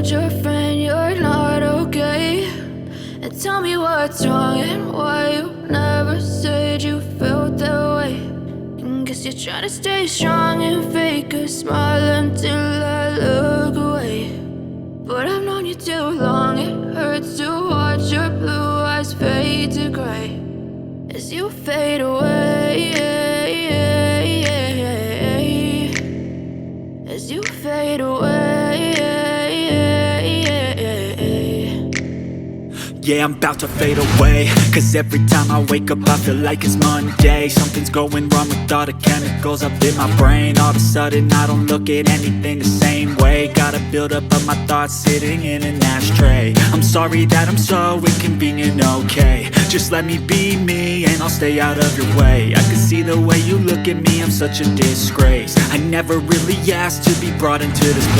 told your friend you're not okay, and tell me what's wrong and why you never said you felt that way. And guess you're trying to stay strong and fake a smile until I look away. But I've known you too long, it hurts to watch your blue eyes fade to gray as you fade away, as you fade away. Yeah, I'm about to fade away, cause every time I wake up I feel like it's Monday. Something's going wrong with all the chemicals up in my brain. All of a sudden I don't look at anything the same way. Got a build up of my thoughts sitting in an ashtray. I'm sorry that I'm so inconvenient, okay. Just let me be me and I'll stay out of your way. I can see the way you look at me, I'm such a disgrace. I never really asked to be brought into this place.